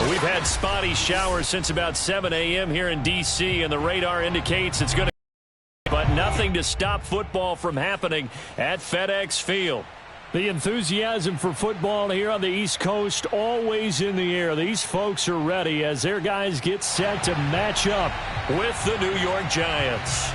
We've had spotty showers since about 7 a.m. here in D.C., and the radar indicates it's going to, but nothing to stop football from happening at FedEx Field. The enthusiasm for football here on the East Coast always in the air. These folks are ready as their guys get set to match up with the New York Giants.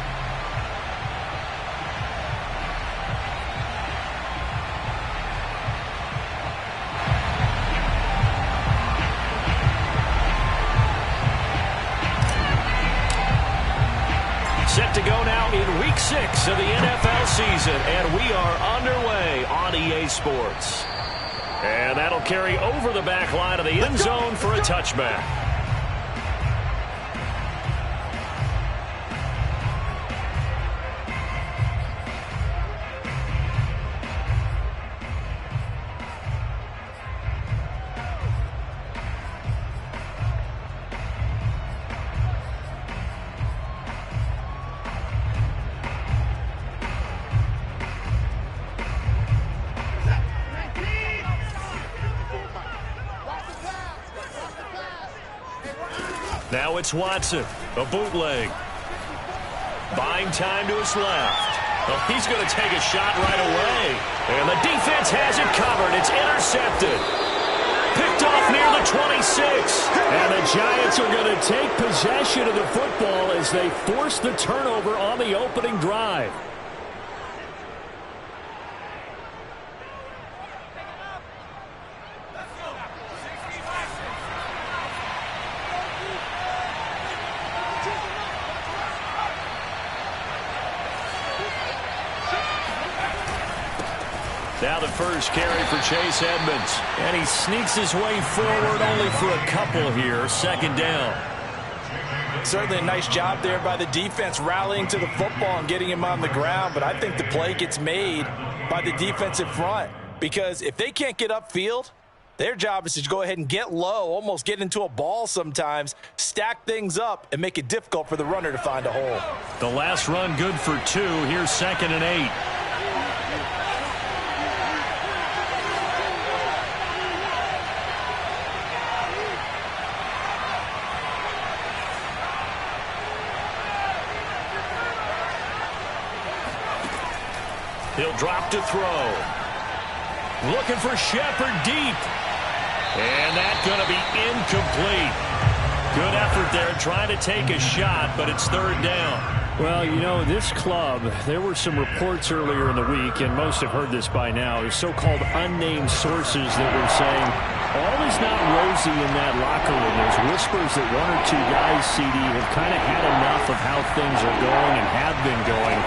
Set to go now in Week 6 of the NFL season, and we are underway on EA Sports. And that'll carry over the back line of the end zone for a touchback. Now it's Watson, a bootleg. Buying time to his left. Oh, he's going to take a shot right away. And the defense has it covered. It's intercepted. Picked off near the 26. And the Giants are going to take possession of the football as they force the turnover on the opening drive. Now the first carry for Chase Edmonds. And he sneaks his way forward only for a couple here. Second down. Certainly a nice job there by the defense rallying to the football and getting him on the ground. But I think the play gets made by the defensive front. Because if they can't get upfield, their job is to go ahead and get low, almost get into a ball sometimes, stack things up, and make it difficult for the runner to find a hole. The last run good for 2. Here's 2nd and 8. He'll drop to throw. Looking for Shepard deep. And that's going to be incomplete. Good effort there trying to take a shot, but it's 3rd down. Well, you know, this club, there were some reports earlier in the week, and most have heard this by now, is so-called unnamed sources that were saying all is not rosy in that locker room. There's whispers that 1 or 2 guys, CD, have kind of had enough of how things are going and have been going.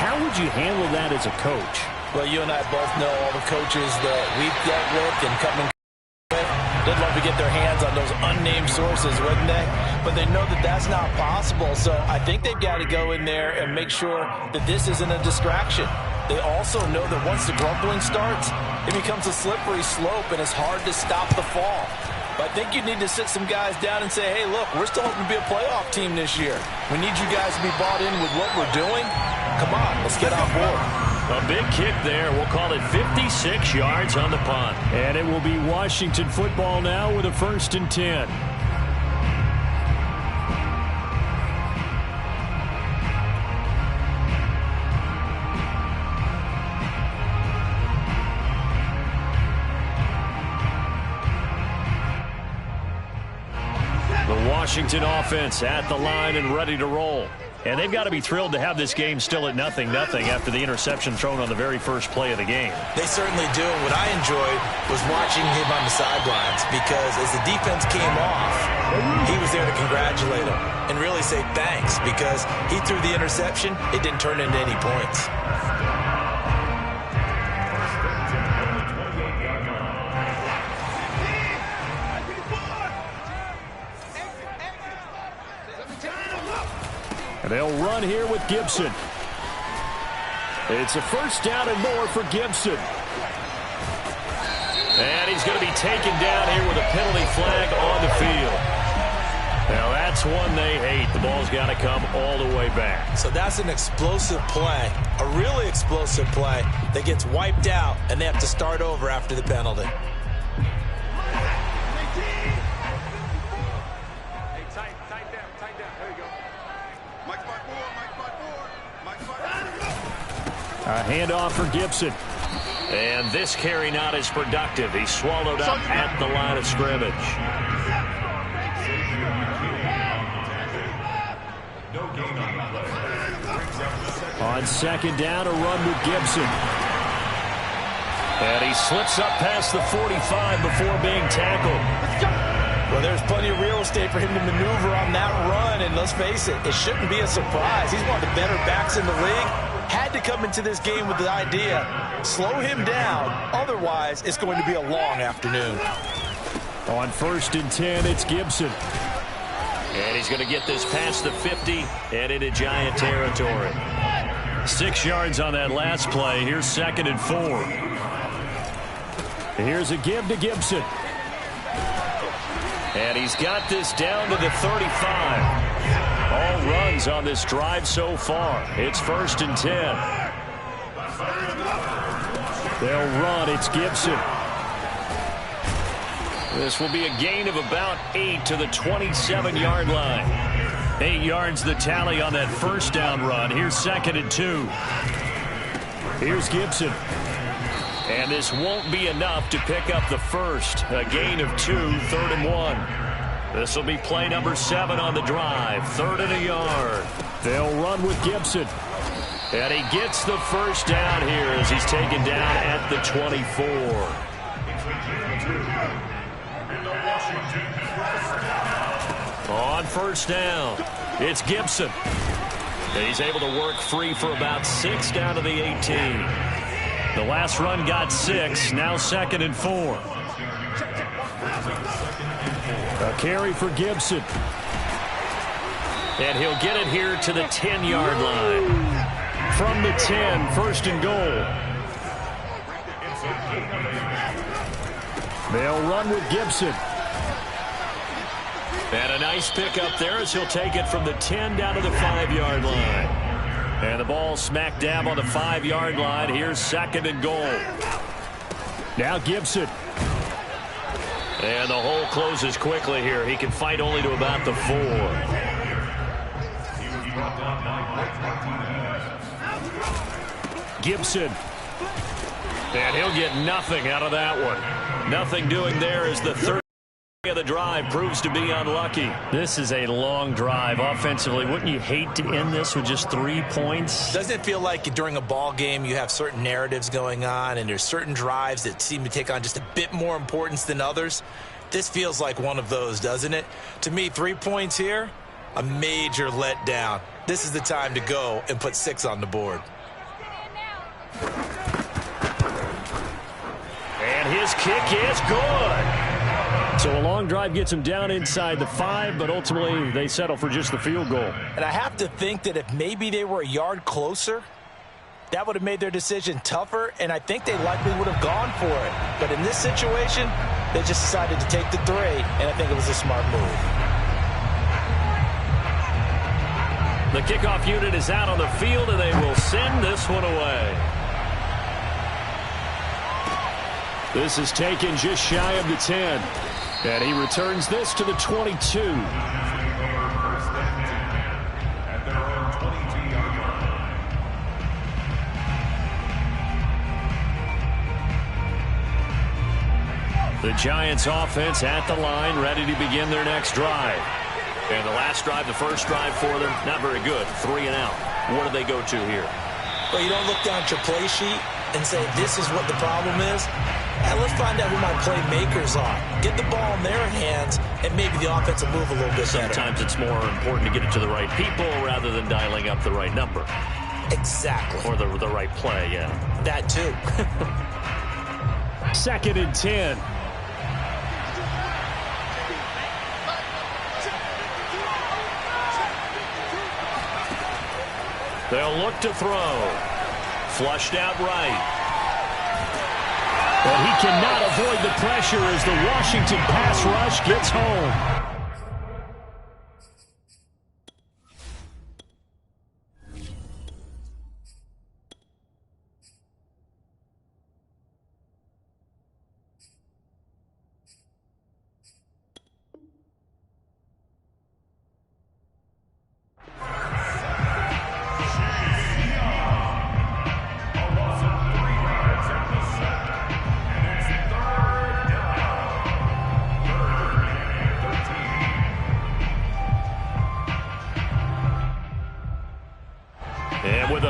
How would you handle that as a coach? Well, you and I both know all the coaches that we've dealt with and come in with. They'd love to get their hands on those unnamed sources, wouldn't they? But they know that that's not possible. So I think they've got to go in there and make sure that this isn't a distraction. They also know that once the grumbling starts, it becomes a slippery slope and it's hard to stop the fall. But I think you need to sit some guys down and say, hey, look, we're still hoping to be a playoff team this year. We need you guys to be bought in with what we're doing. Come on, let's get on board. A big kick there. We'll call it 56 yards on the punt. And it will be Washington football now with a 1st and 10. The Washington offense at the line and ready to roll. And they've got to be thrilled to have this game still at 0-0 after the interception thrown on the very first play of the game. They certainly do. And what I enjoyed was watching him on the sidelines because as the defense came off, he was there to congratulate them and really say thanks because he threw the interception. It didn't turn into any points. They'll run here with Gibson. It's a 1st down and more for Gibson. And he's going to be taken down here with a penalty flag on the field. Now that's one they hate. The ball's got to come all the way back. So that's an explosive play, a really explosive play that gets wiped out, and they have to start over after the penalty. Handoff for Gibson. And this carry not as productive. He's swallowed up at the line of scrimmage. On second down, a run with Gibson. And he slips up past the 45 before being tackled. Well, there's plenty of real estate for him to maneuver on that run, and let's face it, it shouldn't be a surprise. He's one of the better backs in the league. Had to come into this game with the idea, slow him down, otherwise it's going to be a long afternoon. On 1st and 10, it's Gibson. And he's going to get this past the 50 and into Giant territory. 6 yards on that last play. Here's 2nd and 4. Here's a give to Gibson. And he's got this down to the 35. All runs on this drive so far. It's 1st and 10. They'll run. It's Gibson. This will be a gain of about 8 to the 27-yard line. 8 yards the tally on that 1st down run. Here's 2nd and 2. Here's Gibson. And this won't be enough to pick up the first. A gain of 2, 3rd and 1. This will be play number 7 on the drive. 3rd and a yard. They'll run with Gibson. And he gets the first down here as he's taken down at the 24. On 1st down, it's Gibson. And he's able to work free for about 6 down to the 18. The last run got 6, now 2nd and 4. A carry for Gibson. And he'll get it here to the 10-yard line. From the 10, 1st and goal. They'll run with Gibson. And a nice pickup there as he'll take it from the 10 down to the 5-yard line. And the ball smack dab on the 5-yard line. Here's 2nd and goal. Now Gibson. And the hole closes quickly here. He can fight only to about the 4. Gibson. And he'll get nothing out of that one. Nothing doing there as the 3rd of the drive proves to be unlucky. This is a long drive offensively. Wouldn't you hate to end this with just 3 points? Doesn't it feel like during a ball game you have certain narratives going on and there's certain drives that seem to take on just a bit more importance than others? This feels like one of those, doesn't it? To me, 3 points here, a major letdown. This is the time to go and put 6 on the board. And his kick is good. So a long drive gets him down inside the 5, but ultimately they settle for just the field goal. And I have to think that if maybe they were a yard closer, that would have made their decision tougher, and I think they likely would have gone for it. But in this situation, they just decided to take the 3, and I think it was a smart move. The kickoff unit is out on the field, and they will send this one away. This is taken just shy of the 10. And he returns this to the 22. The Giants offense at the line, ready to begin their next drive. And the last drive, the first drive for them, not very good. 3 and out. What do they go to here? Well, you don't look down at your play sheet and say, this is what the problem is. And let's find out who my playmakers are. Get the ball in their hands, and maybe the offense will move a little bit better. Sometimes it's more important to get it to the right people rather than dialing up the right number. Exactly. Or the right play, yeah. That too. 2nd and 10. They'll look to throw. Flushed out right. But he cannot avoid the pressure as the Washington pass rush gets home.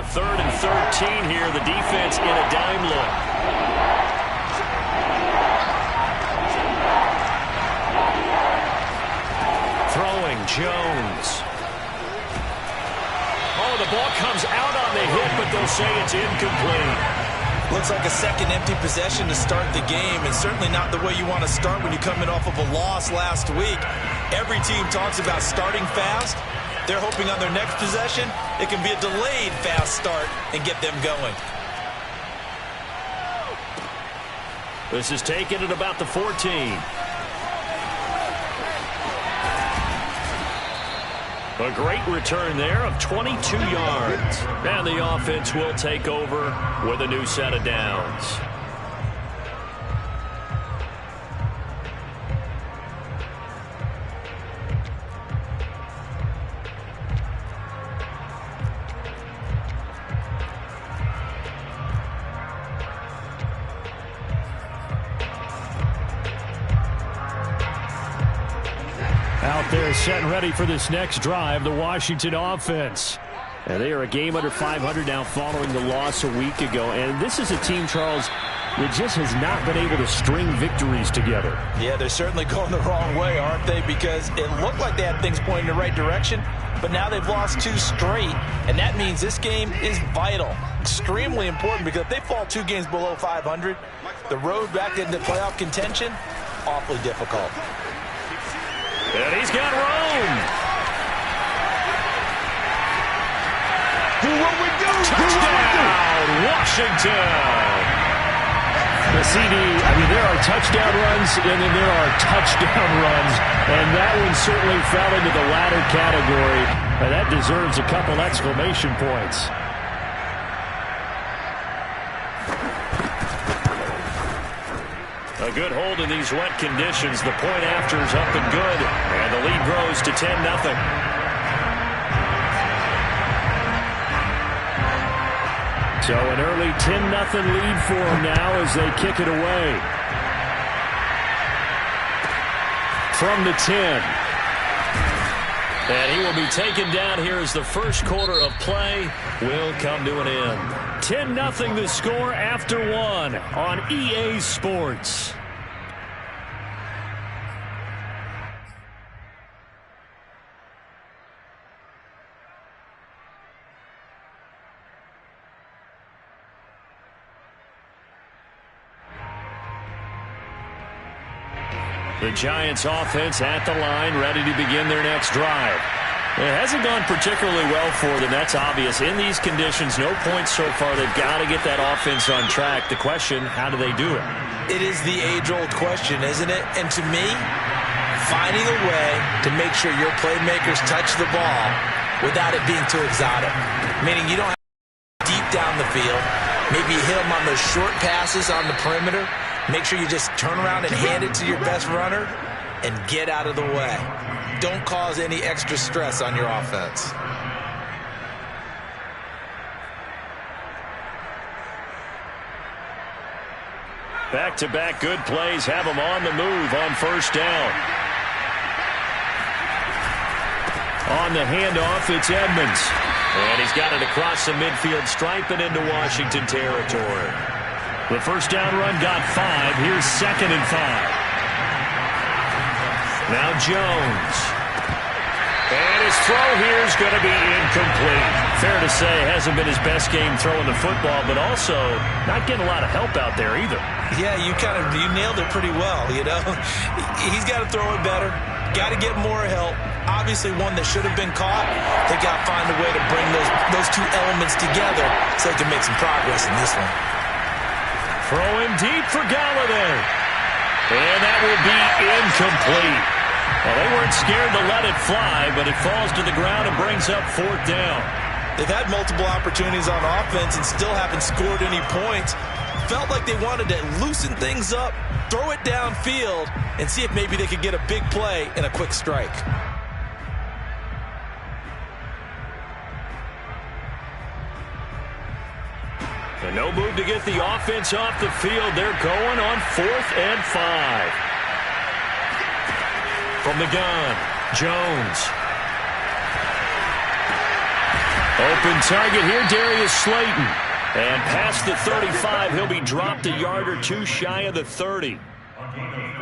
a 3rd and 13 here. The defense in a dime look. Throwing Jones. Oh, the ball comes out on the hit, but they'll say it's incomplete. Looks like a second empty possession to start the game, and certainly not the way you want to start when you're coming off of a loss last week. Every team talks about starting fast. They're hoping on their next possession it can be a delayed fast start and get them going. This is taken at about the 14. A great return there of 22 yards. And the offense will take over with a new set of downs. Out there set and ready for this next drive, the Washington offense. And they are a game under 500 now following the loss a week ago. And this is a team, Charles, that just has not been able to string victories together. Yeah, they're certainly going the wrong way, aren't they? Because it looked like they had things pointing in the right direction, but now they've lost 2 straight. And that means this game is vital, extremely important, because if they fall 2 games below 500, the road back into playoff contention, awfully difficult. And he's got Rome. Touchdown, Washington. The CD, I mean, there are touchdown runs, and then there are touchdown runs, and that one certainly fell into the latter category, and that deserves a couple exclamation points. A good hold in these wet conditions. The point after is up and good, and the lead grows to 10-0. So an early 10-0 lead for them now as they kick it away. From the 10. And he will be taken down here as the first quarter of play will come to an end. 10-0 the score after 1 on EA Sports. The Giants offense at the line, ready to begin their next drive. It hasn't gone particularly well for them. That's obvious. In these conditions, no points so far. They've got to get that offense on track. The question, how do they do it? It is the age-old question, isn't it? And to me, finding a way to make sure your playmakers touch the ball without it being too exotic. Meaning you don't have to deep down the field. Maybe you hit them on those short passes on the perimeter. Make sure you just turn around and hand it to your best runner and get out of the way. Don't cause any extra stress on your offense. Back-to-back good plays have them on the move on first down. On the handoff, it's Edmonds. And he's got it across the midfield stripe and into Washington territory. The first down run got 5. Here's 2nd and 5. Now Jones. And his throw here is going to be incomplete. Fair to say, hasn't been his best game throwing the football, but also not getting a lot of help out there either. Yeah, you nailed it pretty well, you know. He's got to throw it better. Got to get more help. Obviously one that should have been caught. They got to find a way to bring those two elements together so they can make some progress in this one. Throw him deep for Galladay. And that will be incomplete. Well, they weren't scared to let it fly, but it falls to the ground and brings up 4th down. They've had multiple opportunities on offense and still haven't scored any points. Felt like they wanted to loosen things up, throw it downfield, and see if maybe they could get a big play and a quick strike. And no move to get the offense off the field. They're going on 4th and 5. From the gun, Jones. Open target here, Darius Slayton. And past the 35, he'll be dropped a yard or two shy of the 30.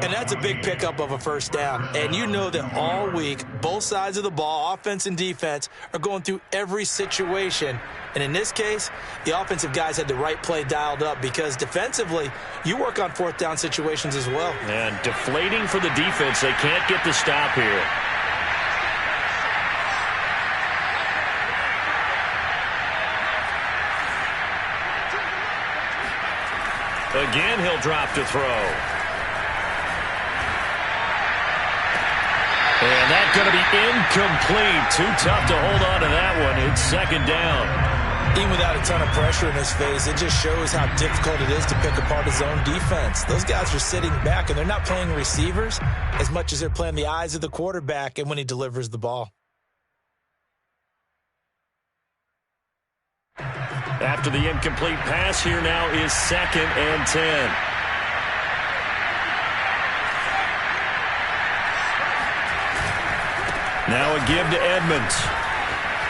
And that's a big pickup of a first down. And you know that all week, both sides of the ball, offense and defense, are going through every situation. And in this case, the offensive guys had the right play dialed up because defensively, you work on fourth down situations as well. And deflating for the defense. They can't get the stop here. Again, he'll drop to throw. And that's going to be incomplete. Too tough to hold on to that one. It's second down. Even without a ton of pressure in his face, it just shows how difficult it is to pick apart his own defense. Those guys are sitting back, and they're not playing receivers as much as they're playing the eyes of the quarterback and when he delivers the ball. After the incomplete pass, here now is 2nd and 10. Now a give to Edmonds.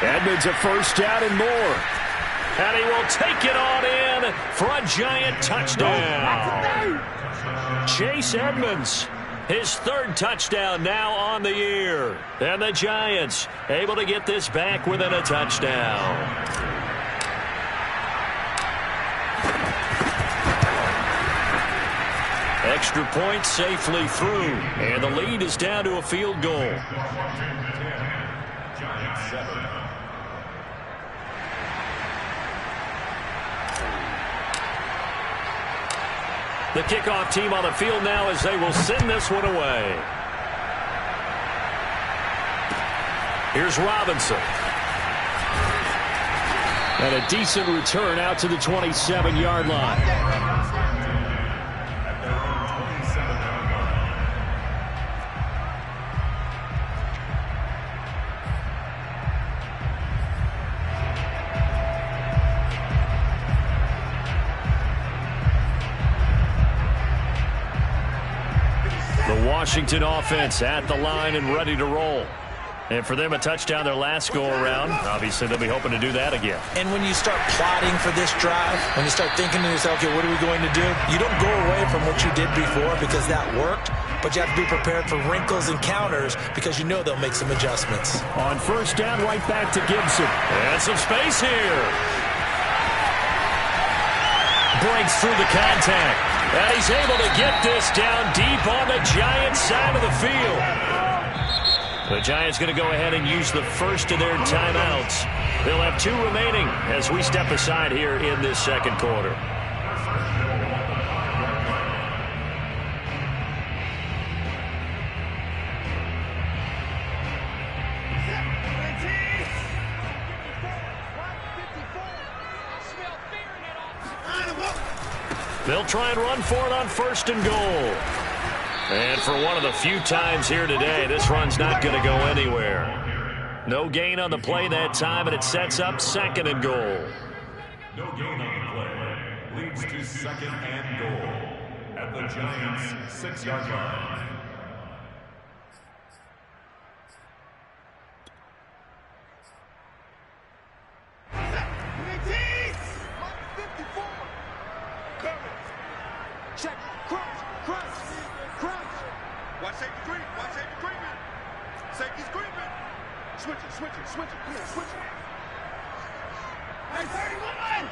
Edmonds a first down and more. And he will take it on in for a giant touchdown. Chase Edmonds, his 3rd touchdown now on the year. And the Giants able to get this back within a touchdown. Extra point safely through, and the lead is down to a field goal. The kickoff team on the field now as they will send this one away. Here's Robinson. And a decent return out to the 27-yard line. Washington offense at the line and ready to roll. And for them, a touchdown their last go-around. Obviously, they'll be hoping to do that again. And when you start plotting for this drive, when you start thinking to yourself, okay, what are we going to do? You don't go away from what you did before because that worked, but you have to be prepared for wrinkles and counters because you know they'll make some adjustments. On first down, right back to Gibson. And some space here. Breaks through the contact. And he's able to get this down deep on the Giants side of the field. The Giants going to go ahead and use the first of their timeouts. They'll have 2 remaining as we step aside here in this second quarter. They'll try and run for it on first and goal. And for one of the few times here today, this run's not going to go anywhere. No gain on the play that time, and it sets up 2nd and goal. No gain on the play. Leads to 2nd and goal at the Giants' 6-yard line. Check. Cross. Watch safety creep. Safety's creeping. Switch it. Come on, switch it. Hey, 31!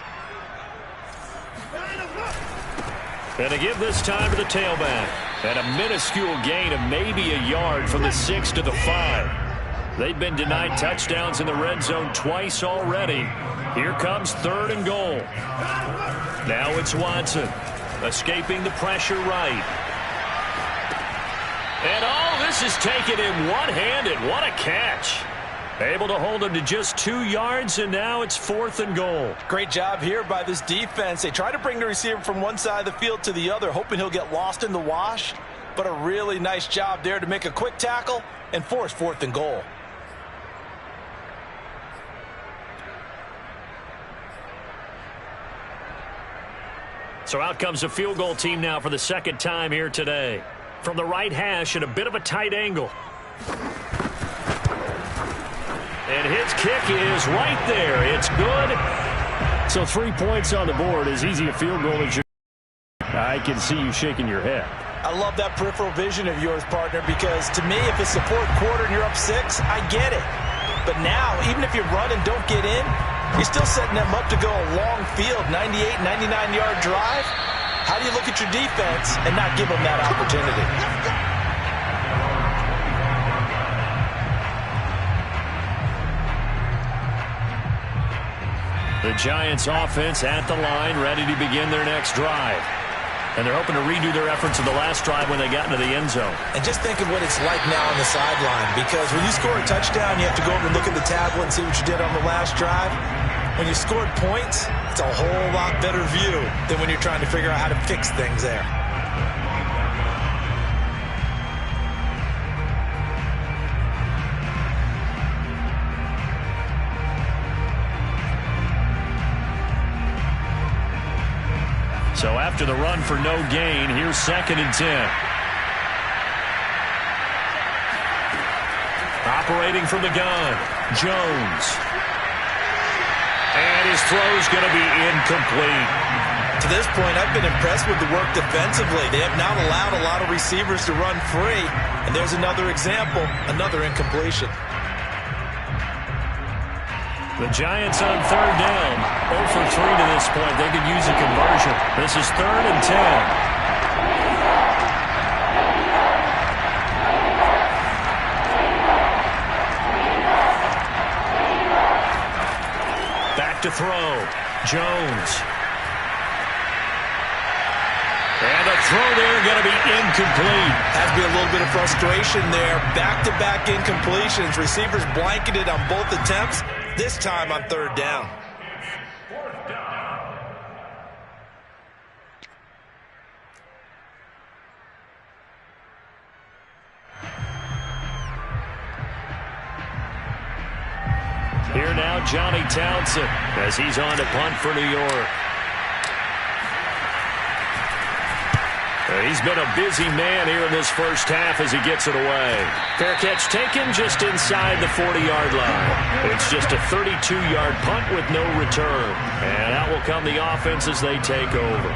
And to give this time to the tailback. And a minuscule gain of maybe a yard from the 6 to the 5. They've been denied touchdowns in the red zone twice already. Here comes 3rd and goal. Now it's Watson. Escaping the pressure right. And this is taken in one-handed. What a catch. Able to hold him to just 2 yards, and now it's 4th and goal. Great job here by this defense. They try to bring the receiver from one side of the field to the other, hoping he'll get lost in the wash. But a really nice job there to make a quick tackle and force 4th and goal. So out comes a field goal team now for the 2nd time here today. From the right hash at a bit of a tight angle. And his kick is right there. It's good. So 3 points on the board, as easy a field goal as you. I can see you shaking your head. I love that peripheral vision of yours, partner, because to me, if it's the fourth quarter and you're up 6, I get it. But now, even if you run and don't get in, you're still setting them up to go a long field, 98, 99-yard drive. How do you look at your defense and not give them that opportunity? The Giants offense at the line, ready to begin their next drive. And they're hoping to redo their efforts of the last drive when they got into the end zone. And just think of what it's like now on the sideline, because when you score a touchdown, you have to go over and look at the tablet and see what you did on the last drive. When you scored points, it's a whole lot better view than when you're trying to figure out how to fix things there. So after the run for no gain, here's 2nd and 10. Operating from the gun, Jones. And his throw's going to be incomplete. To this point, I've been impressed with the work defensively. They have not allowed a lot of receivers to run free. And there's another example, another incompletion. The Giants on 3rd down. 0 for 3 to this point. They could use a conversion. This is 3rd and 10. Back to throw. Jones. And the throw there going to be incomplete. Has to be a little bit of frustration there. Back-to-back incompletions. Receivers blanketed on both attempts. This time on 3rd down. Here now, Johnny Townsend, as he's on to punt for New York. He's been a busy man here in this first half as he gets it away. Fair catch taken just inside the 40-yard line. It's just a 32-yard punt with no return. And out will come the offense as they take over.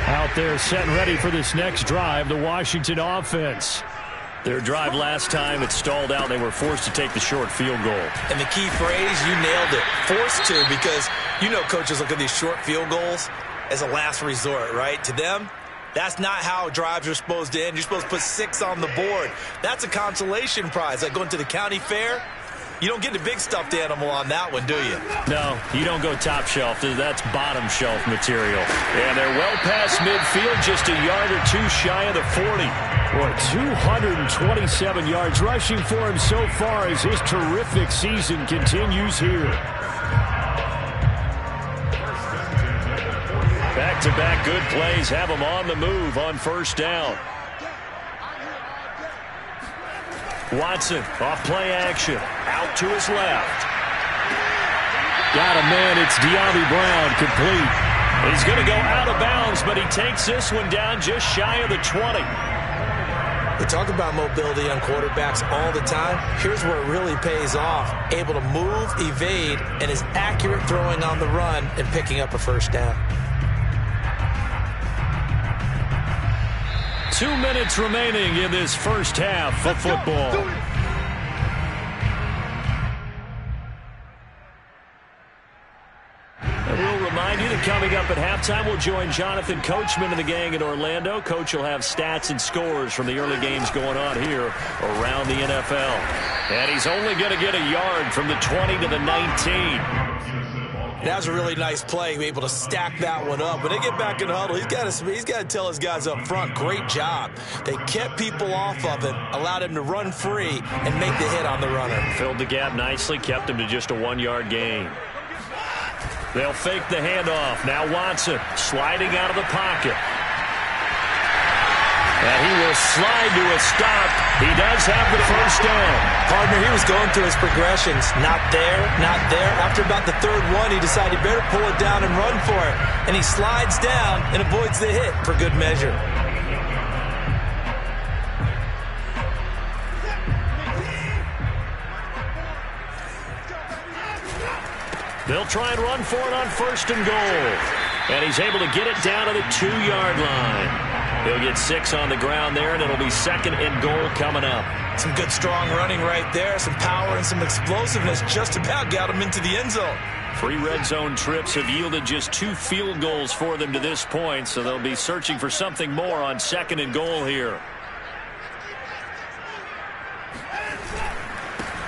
Out there set and ready for this next drive, the Washington offense. Their drive last time, it stalled out. They were forced to take the short field goal. And the key phrase, you nailed it. Forced to, because you know coaches look at these short field goals as a last resort, right? To them, that's not how drives are supposed to end. You're supposed to put 6 on the board. That's a consolation prize. Like going to the county fair, you don't get the big stuffed animal on that one, do you? No, you don't go top shelf. That's bottom shelf material. And they're well past midfield, just a yard or 2 shy of the 40. Boy, 227 yards rushing for him so far as his terrific season continues here. Back-to-back good plays have him on the move on 1st down. Watson off play action. Out to his left. Got a man. It's De'Ami Brown complete. He's going to go out of bounds, but he takes this one down just shy of the 20. We talk about mobility on quarterbacks all the time. Here's where it really pays off. Able to move, evade, and is accurate throwing on the run and picking up a 1st down. 2 minutes remaining in this first half of football. And we'll remind you that coming up at halftime, we'll join Jonathan Coachman and the gang in Orlando. Coach will have stats and scores from the early games going on here around the NFL. And he's only going to get a yard from the 20 to the 19. That was a really nice play, able to stack that one up. When they get back in the huddle, he's got to tell his guys up front, great job. They kept people off of him, allowed him to run free and make the hit on the runner. Filled the gap nicely, kept him to just a 1-yard gain. They'll fake the handoff. Now Watson sliding out of the pocket. And he will slide to a stop. He does have the 1st down. Partner, he was going through his progressions. Not there, not there. After about the 3rd one, he decided he better pull it down and run for it. And he slides down and avoids the hit for good measure. They'll try and run for it on 1st and goal. And he's able to get it down to the 2-yard line. He'll get 6 on the ground there, and it'll be 2nd and goal coming up. Some good, strong running right there. Some power and some explosiveness just about got him into the end zone. 3 red zone trips have yielded just 2 field goals for them to this point, so they'll be searching for something more on 2nd and goal here.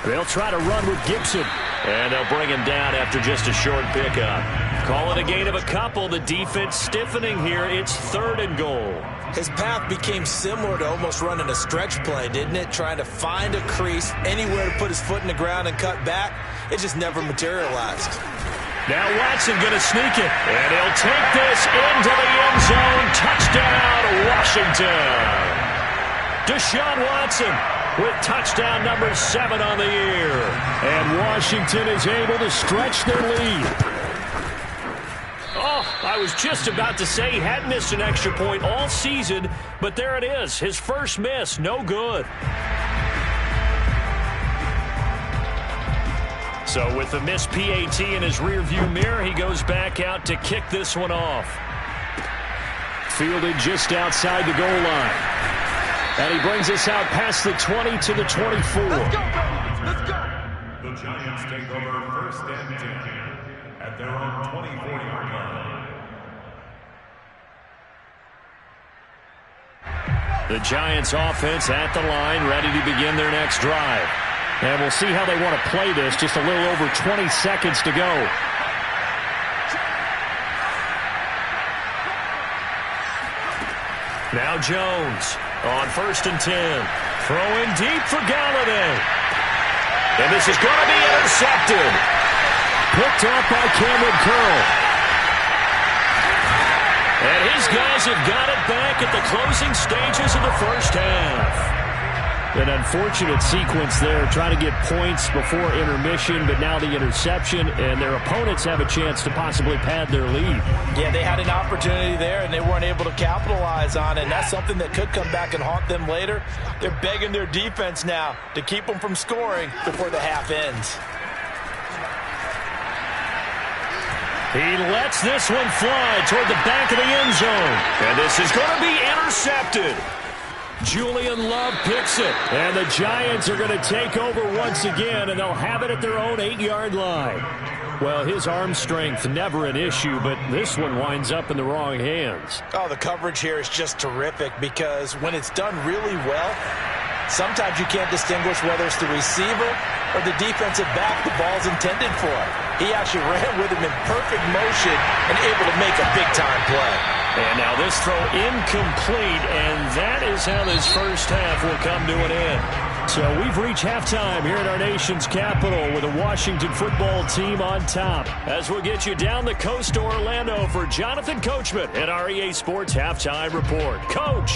They'll try to run with Gibson. And they'll bring him down after just a short pickup. Call it a gain of a couple. The defense stiffening here. It's 3rd and goal. His path became similar to almost running a stretch play, didn't it? Trying to find a crease, anywhere to put his foot in the ground and cut back. It just never materialized. Now Watson going to sneak it. And he'll take this into the end zone. Touchdown, Washington. Deshaun Watson with touchdown number 7 on the year. And Washington is able to stretch their lead. Oh, I was just about to say he hadn't missed an extra point all season, but there it is. His first miss, no good. So with the missed PAT in his rearview mirror, he goes back out to kick this one off. Fielded just outside the goal line. And he brings us out past the 20 to the 24. Let's go, baby. Let's go. The Giants take over 1st and 10 at their own 24-yard line. The Giants offense at the line, ready to begin their next drive. And we'll see how they want to play this. Just a little over 20 seconds to go. Now Jones on 1st and 10. Throwing deep for Galladay. And this is going to be intercepted. Picked off by Cameron Curl. And his guys have got it back at the closing stages of the first half. An unfortunate sequence there, trying to get points before intermission, but now the interception, and their opponents have a chance to possibly pad their lead. Yeah, they had an opportunity there, and they weren't able to capitalize on it, and that's something that could come back and haunt them later. They're begging their defense now to keep them from scoring before the half ends. He lets this one fly toward the back of the end zone, and this is going to be intercepted. Julian Love picks it. And the Giants are going to take over once again, and they'll have it at their own 8-yard line. Well, his arm strength, never an issue, but this one winds up in the wrong hands. Oh, the coverage here is just terrific because when it's done really well, sometimes you can't distinguish whether it's the receiver or the defensive back the ball's intended for. He actually ran with him in perfect motion and able to make a big-time play. And now this throw incomplete, and that is how this first half will come to an end. So we've reached halftime here at our nation's capital with the Washington football team on top. As we'll get you down the coast to Orlando for Jonathan Coachman at our EA Sports Halftime Report. Coach!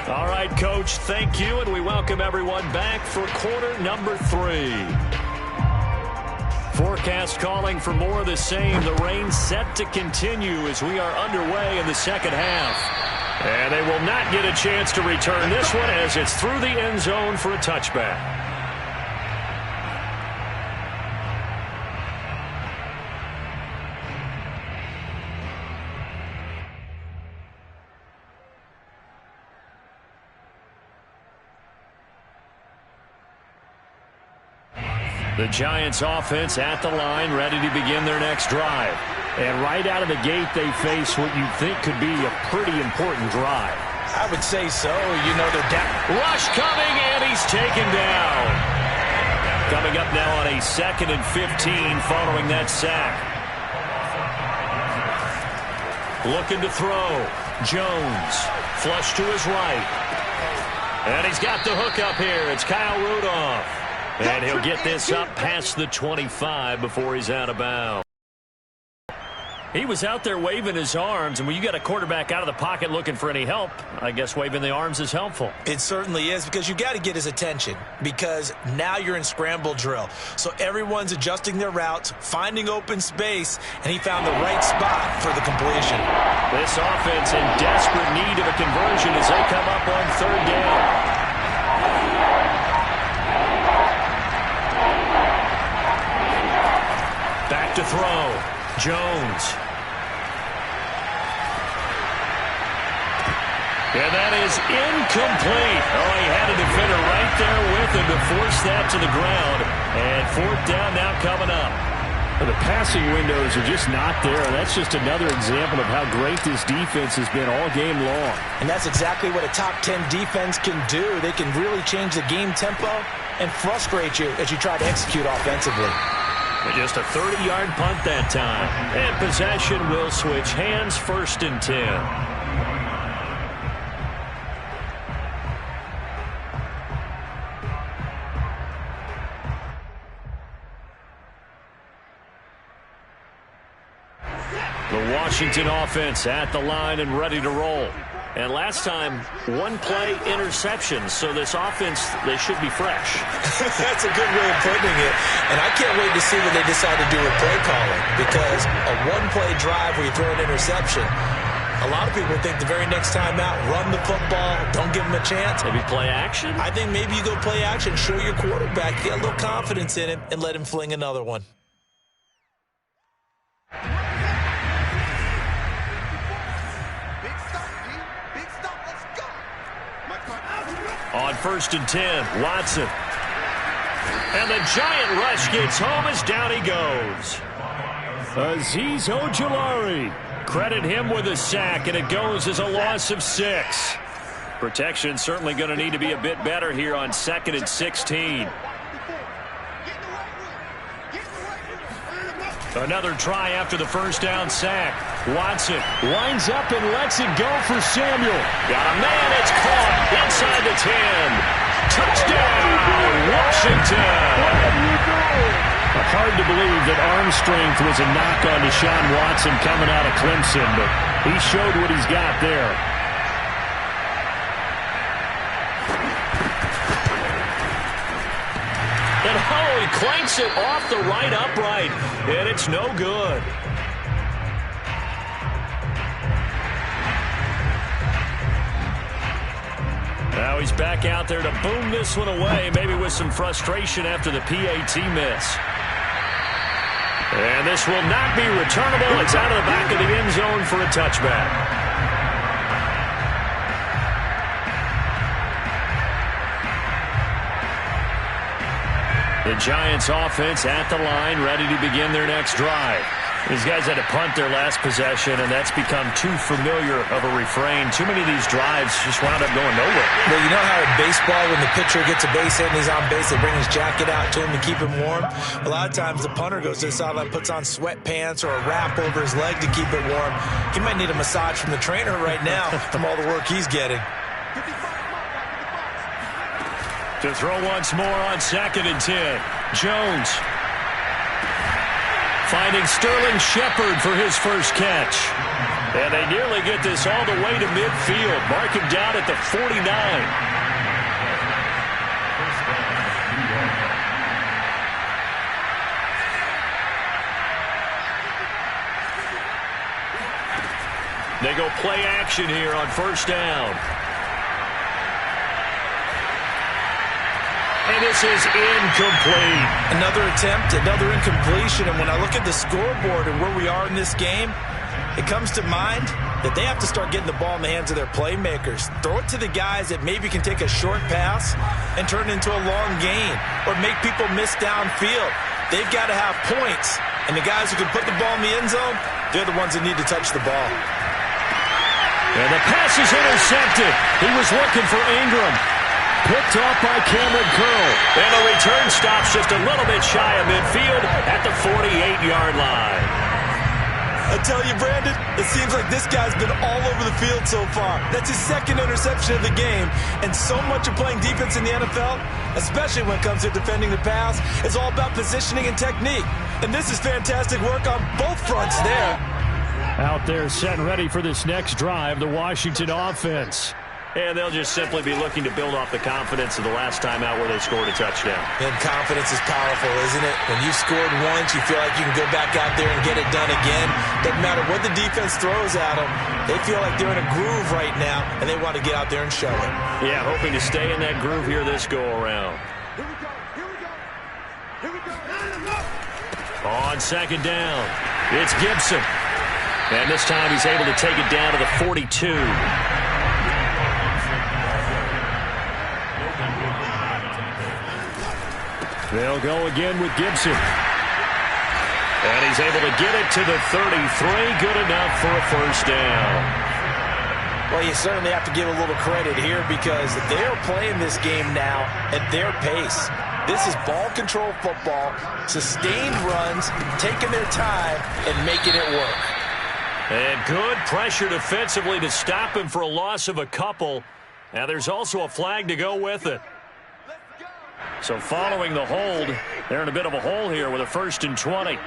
All right, Coach, thank you, and we welcome everyone back for quarter number 3. Forecast calling for more of the same. The rain set to continue as we are underway in the second half. And they will not get a chance to return this one as it's through the end zone for a touchback. The Giants offense at the line, ready to begin their next drive. And right out of the gate, they face what you think could be a pretty important drive. I would say so. You know, they're down. Rush coming, and he's taken down. Coming up now on a 2nd and 15 following that sack. Looking to throw. Jones, flush to his right. And he's got the hook up here. It's Kyle Rudolph. And he'll get this up past the 25 before he's out of bounds. He was out there waving his arms, and when you got a quarterback out of the pocket looking for any help, I guess waving the arms is helpful. It certainly is, because you got to get his attention, because now you're in scramble drill. So everyone's adjusting their routes, finding open space, and he found the right spot for the completion. This offense in desperate need of a conversion as they come up on 3rd down. Jones. And that is incomplete. Oh, he had a defender right there with him to force that to the ground. And fourth down now coming up. The passing windows are just not there. That's just another example of how great this defense has been all game long. And that's exactly what a top 10 defense can do. They can really change the game tempo and frustrate you as you try to execute offensively. And just a 30-yard punt that time. And possession will switch hands, 1st and 10. The Washington offense at the line and ready to roll. And last time, one-play interception. So this offense, they should be fresh. That's a good way of putting it. And I can't wait to see what they decide to do with play calling. Because a one-play drive where you throw an interception, a lot of people think the very next time out, run the football, don't give them a chance. Maybe play action? I think maybe you go play action, show your quarterback, get a little confidence in him, and let him fling another one. On 1st and 10, Watson. And the giant rush gets home as down he goes. Azeez Ojulari. Credit him with a sack, and it goes as a loss of 6. Protection certainly going to need to be a bit better here on 2nd and 16. Another try after the first down sack. Watson winds up and lets it go for Samuel. Got a man, it's caught inside the 10. Touchdown, Washington. Hard to believe that arm strength was a knock on Deshaun Watson coming out of Clemson, but he showed what he's got there. And he clanks it off the right upright, and it's no good. Now he's back out there to boom this one away, maybe with some frustration after the PAT miss. And this will not be returnable. It's out of the back of the end zone for a touchback. The Giants offense at the line, ready to begin their next drive. These guys had to punt their last possession, and that's become too familiar of a refrain. Too many of these drives just wound up going nowhere. Well, you know how in baseball, when the pitcher gets a base hit and he's on base, they bring his jacket out to him to keep him warm? A lot of times the punter goes to the sideline, puts on sweatpants or a wrap over his leg to keep it warm. He might need a massage from the trainer right now from all the work he's getting. To throw once more on 2nd and 10. Jones finding Sterling Shepard for his first catch. And they nearly get this all the way to midfield. Mark him down at the 49. They go play action here on 1st down. And this is incomplete. Another attempt, another incompletion. And when I look at the scoreboard and where we are in this game, it comes to mind that they have to start getting the ball in the hands of their playmakers. Throw it to the guys that maybe can take a short pass and turn it into a long gain or make people miss downfield. They've got to have points. And the guys who can put the ball in the end zone, they're the ones that need to touch the ball. And the pass is intercepted. He was looking for Ingram. Picked off by Cameron Curl. And the return stops just a little bit shy of midfield at the 48-yard line. I tell you, Brandon, it seems like this guy's been all over the field so far. That's his 2nd interception of the game. And so much of playing defense in the NFL, especially when it comes to defending the pass, is all about positioning and technique. And this is fantastic work on both fronts there. Out there set and ready for this next drive, the Washington offense. And they'll just simply be looking to build off the confidence of the last time out where they scored a touchdown. And confidence is powerful, isn't it? When you've scored once, you feel like you can go back out there and get it done again. Doesn't matter what the defense throws at them. They feel like they're in a groove right now, and they want to get out there and show it. Yeah, hoping to stay in that groove here this go-around. Here we go. Here we go. Here we go. On 2nd down. It's Gibson. And this time he's able to take it down to the 42. They'll go again with Gibson. And he's able to get it to the 33. Good enough for a first down. Well, you certainly have to give a little credit here because they're playing this game now at their pace. This is ball control football, sustained runs, taking their time, and making it work. And good pressure defensively to stop him for a loss of a couple. Now there's also a flag to go with it. So following the hold, they're in a bit of a hole here with a 1st and 20.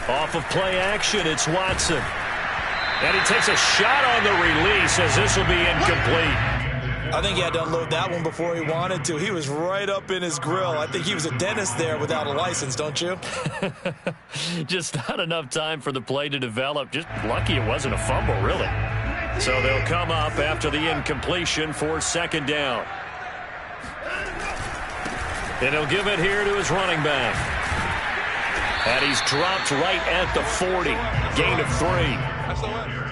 Off of play action, it's Watson. And he takes a shot on the release as this will be incomplete. I think he had to unload that one before he wanted to. He was right up in his grill. I think he was a dentist there without a license, don't you? Just not enough time for the play to develop. Just lucky it wasn't a fumble, really. So they'll come up after the incompletion for 2nd down. And he'll give it here to his running back. And he's dropped right at the 40. Gain of 3.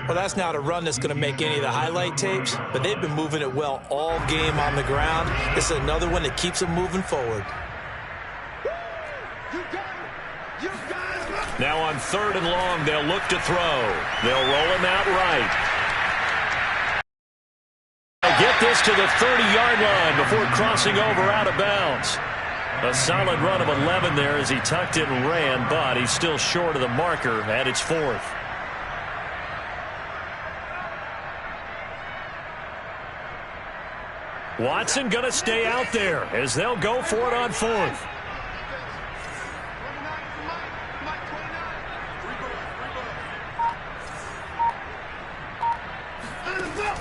Well, that's not a run that's going to make any of the highlight tapes, but they've been moving it well all game on the ground. It's another one that keeps them moving forward. Now on 3rd and long, they'll look to throw. They'll roll him out right. They'll get this to the 30-yard line before crossing over out of bounds. A solid run of 11 there as he tucked it and ran, but he's still short of the marker at its 4th. Watson going to stay out there as they'll go for it on 4th.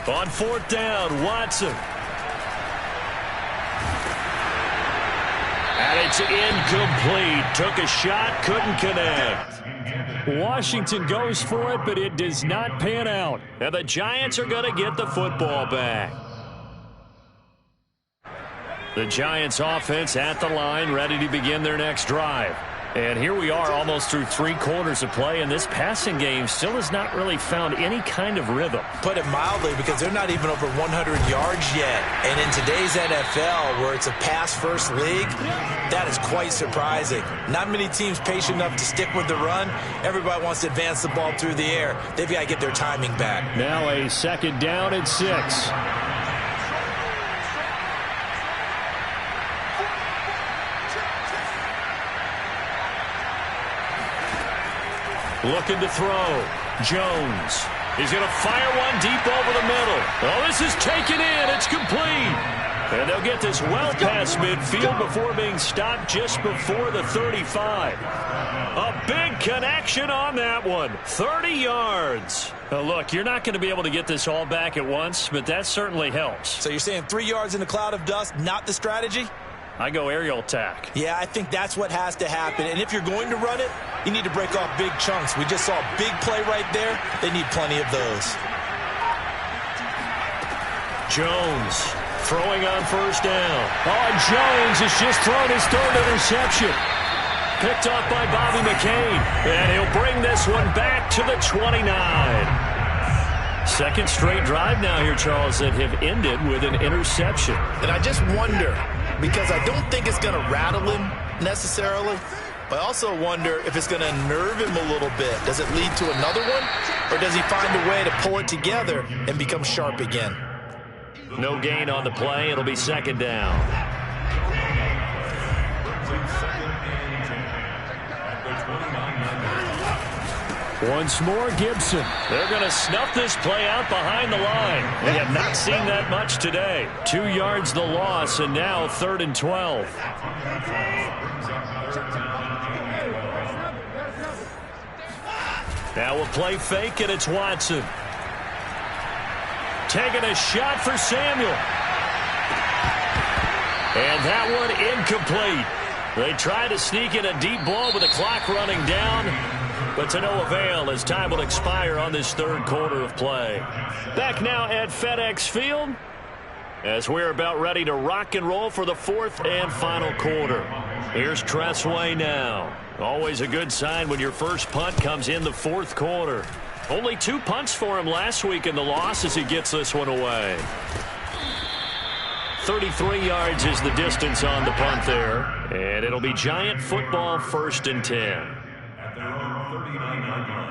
On 4th down, Watson. And it's incomplete. Took a shot, couldn't connect. Washington goes for it, but it does not pan out. And the Giants are going to get the football back. The Giants offense at the line, ready to begin their next drive. And here we are almost through 3 quarters of play, and this passing game still has not really found any kind of rhythm. Put it mildly, because they're not even over 100 yards yet. And in today's NFL, where it's a pass-first league, that is quite surprising. Not many teams patient enough to stick with the run. Everybody wants to advance the ball through the air. They've got to get their timing back. Now a 2nd down and 6. Looking to throw. Jones. He's going to fire one deep over the middle. Oh, this is taken in. It's complete. And they'll get this well past midfield before being stopped just before the 35. A big connection on that one. 30 yards. Now look, you're not going to be able to get this all back at once, but that certainly helps. So you're saying 3 yards in a cloud of dust, not the strategy? I go aerial attack. Yeah, I think that's what has to happen. And if you're going to run it, you need to break off big chunks. We just saw a big play right there. They need plenty of those. Jones throwing on 1st down. Oh, Jones has just thrown his 3rd interception. Picked off by Bobby McCain. And he'll bring this one back to the 29. 2nd straight drive now here, Charles, that have ended with an interception. And I just wonder, because I don't think it's going to rattle him necessarily, but I also wonder if it's going to nerve him a little bit. Does it lead to another one, or does he find a way to pull it together and become sharp again? No gain on the play. It'll be 2nd down. Once more, Gibson. They're going to snuff this play out behind the line. We have not seen that much today. 2 yards the loss, and now 3rd and 12. Now we'll play fake, and it's Watson. Taking a shot for Samuel. And that one incomplete. They try to sneak in a deep ball with the clock running down, but to no avail as time will expire on this 3rd quarter of play. Back now at FedEx Field. as we're about ready to rock and roll for the fourth and final quarter. Here's Tressway now. Always a good sign when your first punt comes in the fourth quarter. Only 2 punts for him last week in the loss as he gets this one away. 33 yards is the distance on the punt there. And it'll be Giant football, 1st and 10. At their own 39-yard line.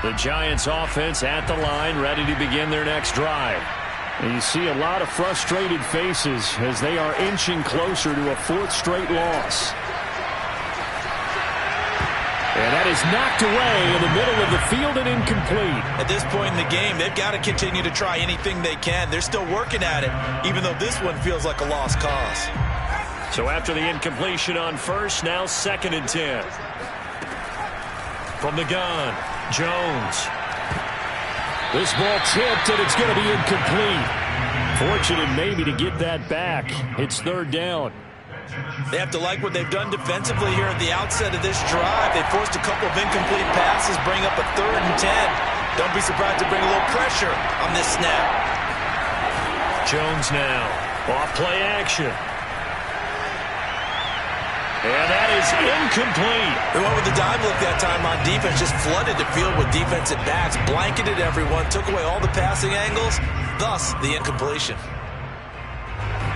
The Giants offense at the line, ready to begin their next drive. And you see a lot of frustrated faces as they are inching closer to a 4th straight loss. And that is knocked away in the middle of the field and incomplete. At this point in the game, they've got to continue to try anything they can. They're still working at it, even though this one feels like a lost cause. So after the incompletion on first, now 2nd and 10. From the gun, Jones. This ball tipped, and it's going to be incomplete. Fortunate maybe to get that back. It's 3rd down. They have to like what they've done defensively here at the outset of this drive. They forced a couple of incomplete passes, bring up a 3rd and 10. Don't be surprised to bring a little pressure on this snap. Jones now, off play action. And that is incomplete. They went with the dime look that time on defense, just flooded the field with defensive backs, blanketed everyone, took away all the passing angles, thus the incompletion.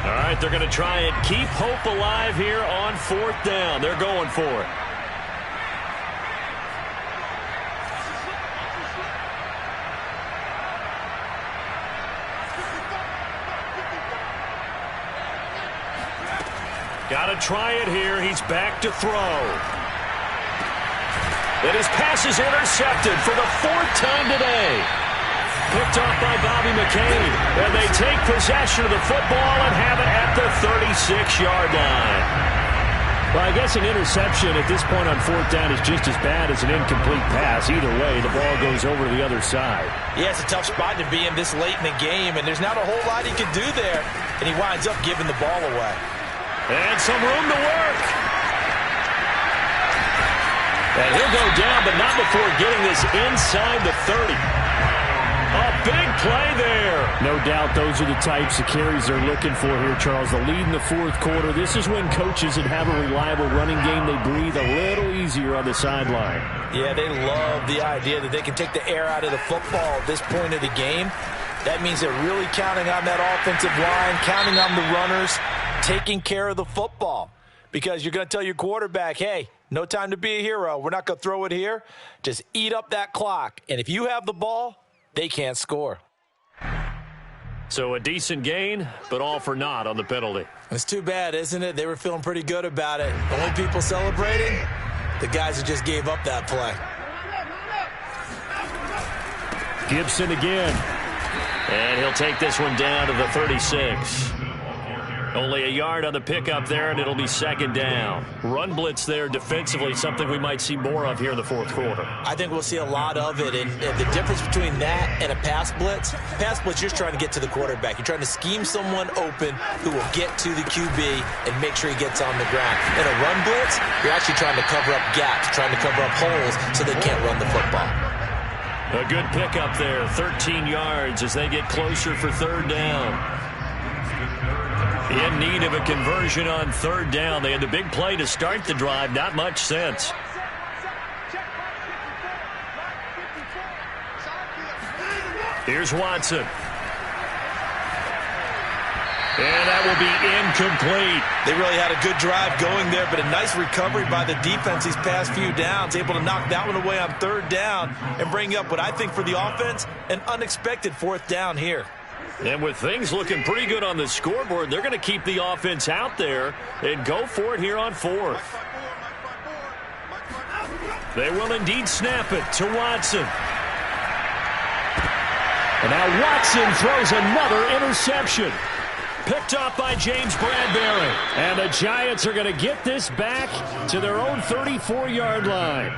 All right, they're going to try and keep hope alive here on 4th down. They're going for it. Got to try it here. He's back to throw. And his pass is intercepted for the 4th time today. Picked off by Bobby McCain. And they take possession of the football and have it at the 36-yard line. Well, I guess an interception at this point on 4th down is just as bad as an incomplete pass. Either way, the ball goes over to the other side. Yeah, it's a tough spot to be in this late in the game, and there's not a whole lot he can do there. And he winds up giving the ball away. And some room to work. And he'll go down, but not before getting this inside the 30. A big play there. No doubt those are the types of carries they're looking for here, Charles. The lead in the 4th quarter. This is when coaches that have a reliable running game, they breathe a little easier on the sideline. Yeah, they love the idea that they can take the air out of the football at this point of the game. That means they're really counting on that offensive line, counting on the runners, taking care of the football. Because you're going to tell your quarterback, hey, no time to be a hero. We're not going to throw it here. Just eat up that clock. And if you have the ball, they can't score. So a decent gain, but all for naught on the penalty. It's too bad, isn't it? They were feeling pretty good about it. The only people celebrating, the guys who just gave up that play. Gibson again. And he'll take this one down to the 36. Only a yard on the pickup there, and it'll be 2nd down. Run blitz there defensively, something we might see more of here in the 4th quarter. I think we'll see a lot of it, and the difference between that and a pass blitz, you're just trying to get to the quarterback. You're trying to scheme someone open who will get to the QB and make sure he gets on the ground. In a run blitz, you're actually trying to cover up gaps, trying to cover up holes so they can't run the football. A good pickup there, 13 yards as they get closer for 3rd down. In need of a conversion on 3rd down. They had the big play to start the drive. Not much sense. Here's Watson. And that will be incomplete. They really had a good drive going there, but a nice recovery by the defense these past few downs. Able to knock that one away on 3rd down and bring up what I think for the offense, an unexpected 4th down here. And with things looking pretty good on the scoreboard, they're going to keep the offense out there and go for it here on 4th. They will indeed snap it to Watson. And now Watson throws another interception. Picked off by James Bradbury. And the Giants are going to get this back to their own 34-yard line.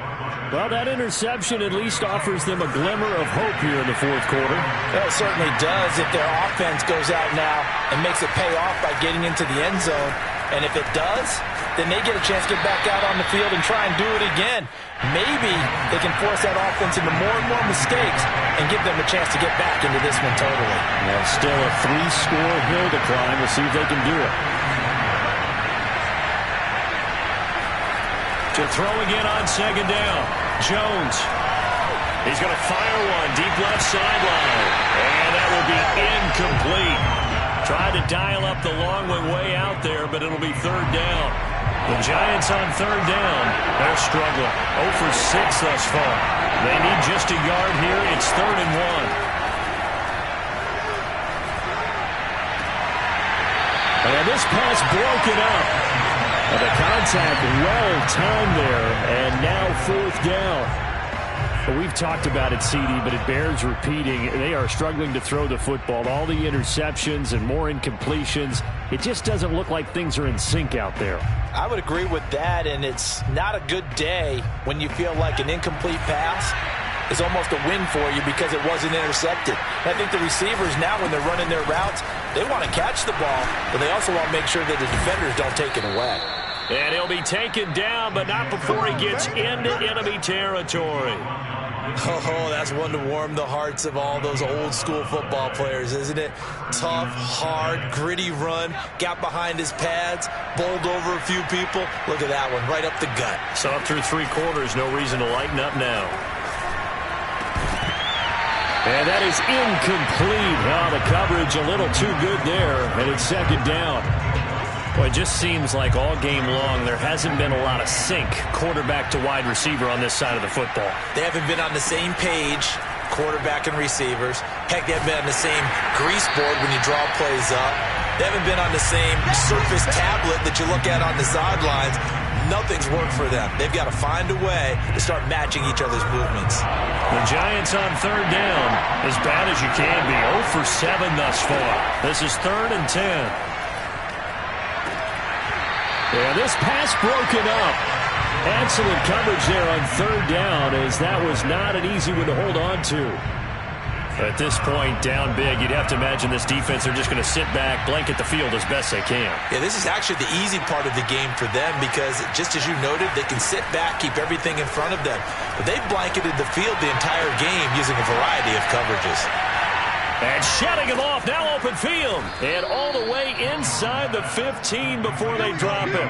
Well, that interception at least offers them a glimmer of hope here in the 4th quarter. Well, it certainly does. If their offense goes out now and makes it pay off by getting into the end zone, And if it does, then they get a chance to get back out on the field and try and do it again. Maybe they can force that offense into more and more mistakes and give them a chance to get back into this one totally. Well, still a 3-score hill to climb. We'll see if they can do it. To throw again on second down. Jones. He's going to fire one deep left sideline. And that will be incomplete. Tried to dial up the long one way out there, but it'll be third down. The Giants on third down. They're struggling. 0 for 6 thus far. They need just a yard here. It's 3rd and 1. And this pass broken up. And the contact well timed there. And now 4th down. Well, we've talked about it, CD, but it bears repeating. They are struggling to throw the football. All the interceptions and more incompletions. It just doesn't look like things are in sync out there. I would agree with that, and it's not a good day when you feel like an incomplete pass is almost a win for you because it wasn't intercepted. And I think the receivers now, when they're running their routes, they want to catch the ball, but they also want to make sure that the defenders don't take it away. And he'll be taken down, but not before he gets into enemy territory. Oh, that's one to warm the hearts of all those old-school football players, isn't it? Tough, hard, gritty run, got behind his pads, bowled over a few people. Look at that one, right up the gut. So up through 3 quarters, no reason to lighten up now. And that is incomplete. Oh, the coverage a little too good there, and it's second down. Well, it just seems like all game long there hasn't been a lot of sync quarterback to wide receiver on this side of the football. They haven't been on the same page, quarterback and receivers. Heck, they haven't been on the same grease board when you draw plays up. They haven't been on the same surface tablet that you look at on the sidelines. Nothing's worked for them. They've got to find a way to start matching each other's movements. The Giants on third down, as bad as you can be. 0 for 7 thus far. This is 3rd and 10. And this pass broken up. Excellent coverage there on third down, as that was not an easy one to hold on to. At this point, down big, you'd have to imagine this defense are just going to sit back, blanket the field as best they can. Yeah, this is actually the easy part of the game for them because, just as you noted, they can sit back, keep everything in front of them. But they've blanketed the field the entire game using a variety of coverages. And shutting him off, now open field. And all the way inside the 15 before they drop him.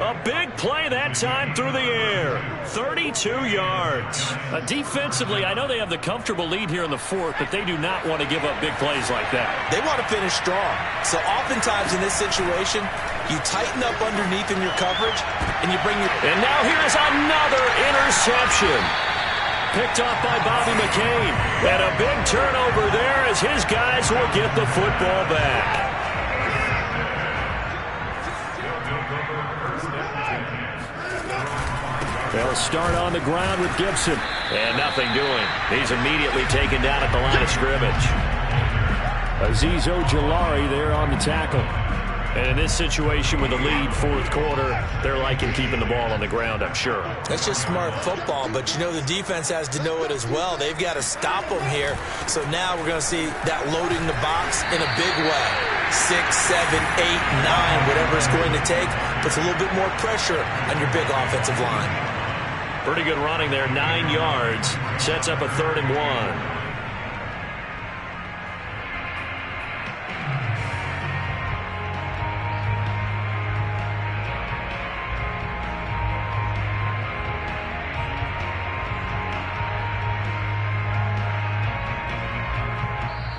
A big play that time through the air. 32 yards. Defensively, I know they have the comfortable lead here in the 4th, but they do not want to give up big plays like that. They want to finish strong. So oftentimes in this situation, you tighten up underneath in your coverage, and you bring your... And now here's another interception. Picked off by Bobby McCain. And a big turnover there as his guys will get the football back. They'll start on the ground with Gibson. And nothing doing. He's immediately taken down at the line of scrimmage. Azeez Ojulari there on the tackle. And in this situation with the lead 4th quarter, they're liking keeping the ball on the ground, I'm sure. That's just smart football, but you know the defense has to know it as well. They've got to stop them here. So now we're going to see that loading the box in a big way. 6, 7, 8, 9, whatever it's going to take, puts a little bit more pressure on your big offensive line. Pretty good running there, 9 yards. Sets up a 3rd and 1.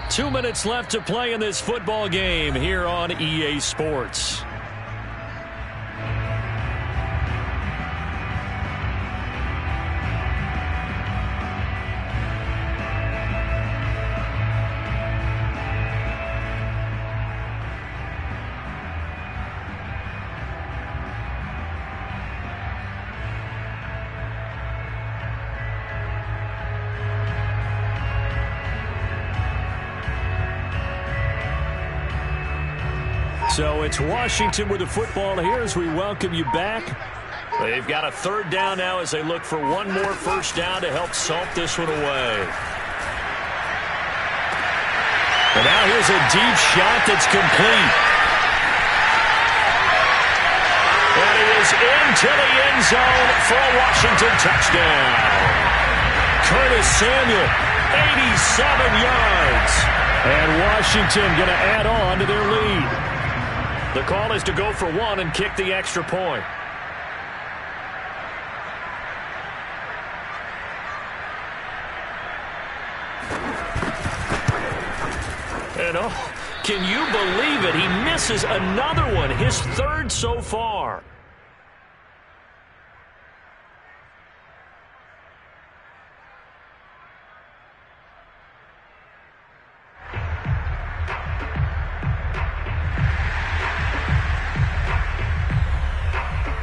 2 minutes left to play in this football game here on EA Sports. So it's Washington with the football here as we welcome you back. They've got a 3rd down now as they look for one more first down to help salt this one away. And now here's a deep shot that's complete. And he is into the end zone for a Washington touchdown. Curtis Samuel, 87 yards. And Washington going to add on to their lead. The call is to go for one and kick the extra point. And oh, can you believe it? He misses another one, his third so far.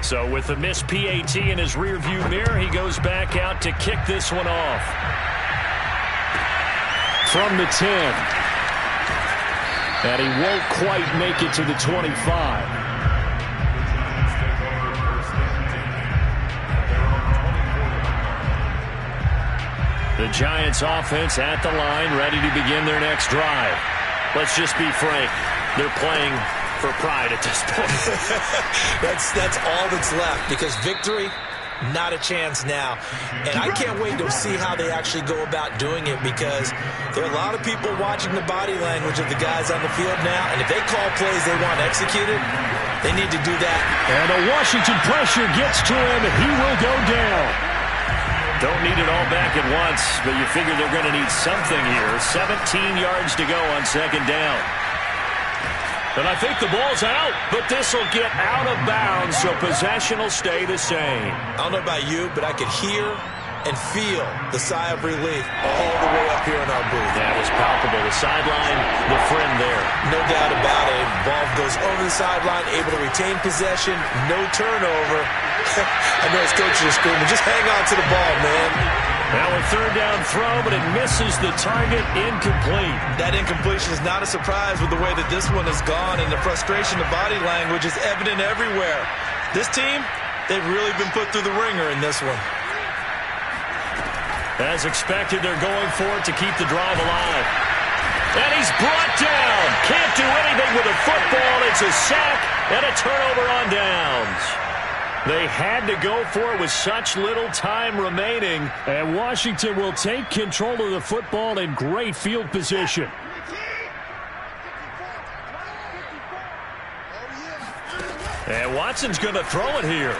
So with the missed PAT in his rearview mirror, he goes back out to kick this one off. From the 10. And he won't quite make it to the 25. The Giants offense at the line, ready to begin their next drive. Let's just be frank. They're playing for pride at this point. That's all that's left, because victory, not a chance now. And I can't wait to see how they actually go about doing it, because there are a lot of people watching the body language of the guys on the field now, and if they call plays they want executed, they need to do that. And a Washington pressure gets to him. He will go down. Don't need it all back at once, but you figure they're going to need something here. 17 yards to go on second down. And I think the ball's out, but this will get out of bounds, so possession will stay the same. I don't know about you, but I could hear and feel the sigh of relief all the way up here in our booth. That was palpable. The sideline, the friend there. No doubt about it. Ball goes over the sideline, able to retain possession, no turnover. I know his coach is screaming, just hang on to the ball, man. Now a third down throw, but it misses the target, incomplete. That incompletion is not a surprise with the way that this one has gone, and the frustration of body language is evident everywhere. This team, they've really been put through the ringer in this one. As expected, they're going for it to keep the drive alive. And he's brought down. Can't do anything with a football. It's a sack and a turnover on downs. They had to go for it with such little time remaining. And Washington will take control of the football in great field position. And Watson's going to throw it here.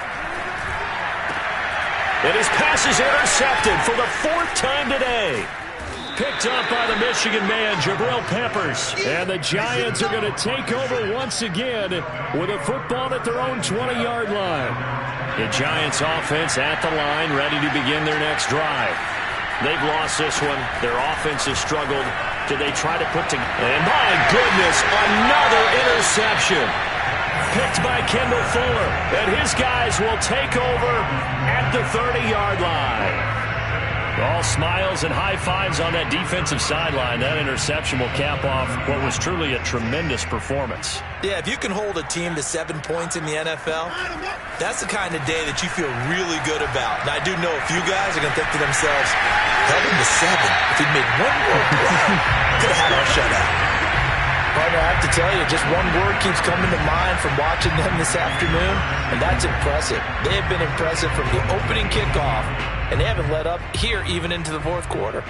And his pass is intercepted for the fourth time today. Picked up by the Michigan man, Jabril Peppers. And the Giants are going to take over once again with a football at their own 20-yard line. The Giants offense at the line, ready to begin their next drive. They've lost this one. Their offense has struggled. Do they try to put together? And my goodness, another interception. Picked by Kendall Fuller. And his guys will take over at the 30-yard line. All smiles and high fives on that defensive sideline. That interception will cap off what was truly a tremendous performance. Yeah, if you can hold a team to 7 points in the NFL, that's the kind of day that you feel really good about. And I do know a few guys are going to think to themselves, held him to 7. If he'd made one more play, could have had our shutout. Partner, I have to tell you, just one word keeps coming to mind from watching them this afternoon, and that's impressive. They have been impressive from the opening kickoff, and they haven't let up here even into the fourth quarter.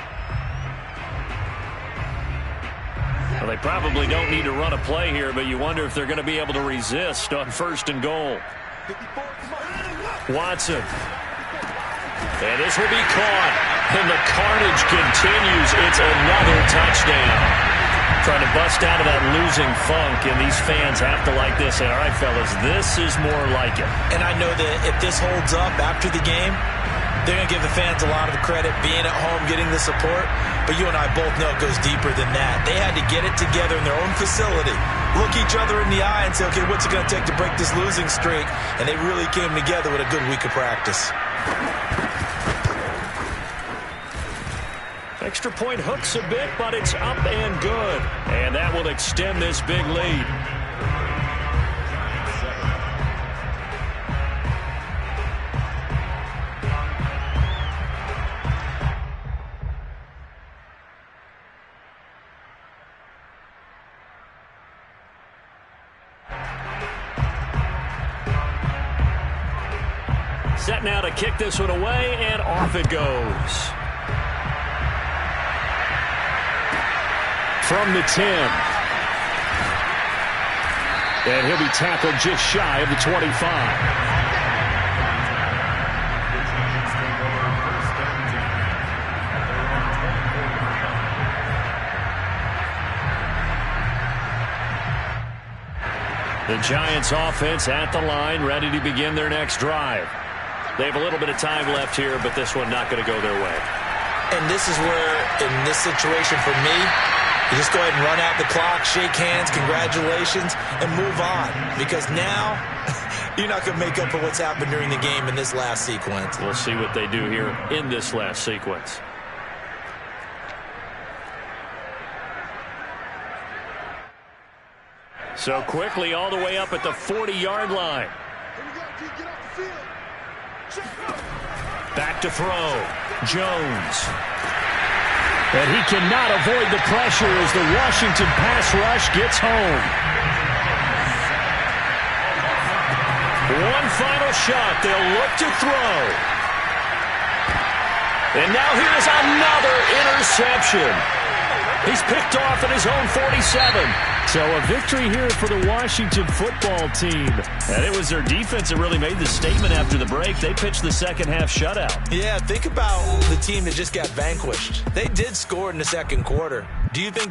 Well, they probably don't need to run a play here, but you wonder if they're going to be able to resist on first and goal. Watson. And this will be caught. And the carnage continues. It's another touchdown. Trying to bust out of that losing funk, and these fans have to like this. Say, all right, fellas, this is more like it. And I know that if this holds up after the game, they're going to give the fans a lot of credit, being at home, getting the support. But you and I both know it goes deeper than that. They had to get it together in their own facility, look each other in the eye and say, okay, what's it going to take to break this losing streak? And they really came together with a good week of practice. Extra point hooks a bit, but it's up and good. And that will extend this big lead. Set now to kick this one away, and off it goes. From the 10. And he'll be tackled just shy of the 25. The Giants offense at the line, ready to begin their next drive. They have a little bit of time left here, but this one not going to go their way. And this is where, in this situation for me, you just go ahead and run out the clock, shake hands, congratulations, and move on. Because now, you're not going to make up for what's happened during the game in this last sequence. We'll see what they do here in this last sequence. So quickly all the way up at the 40-yard line. Back to throw. Jones. And he cannot avoid the pressure as the Washington pass rush gets home. One final shot. They'll look to throw. And now here's another interception. He's picked off at his own 47. So a victory here for the Washington football team. And it was their defense that really made the statement after the break. They pitched the second half shutout. Yeah, think about the team that just got vanquished. They did score in the second quarter. Do you think they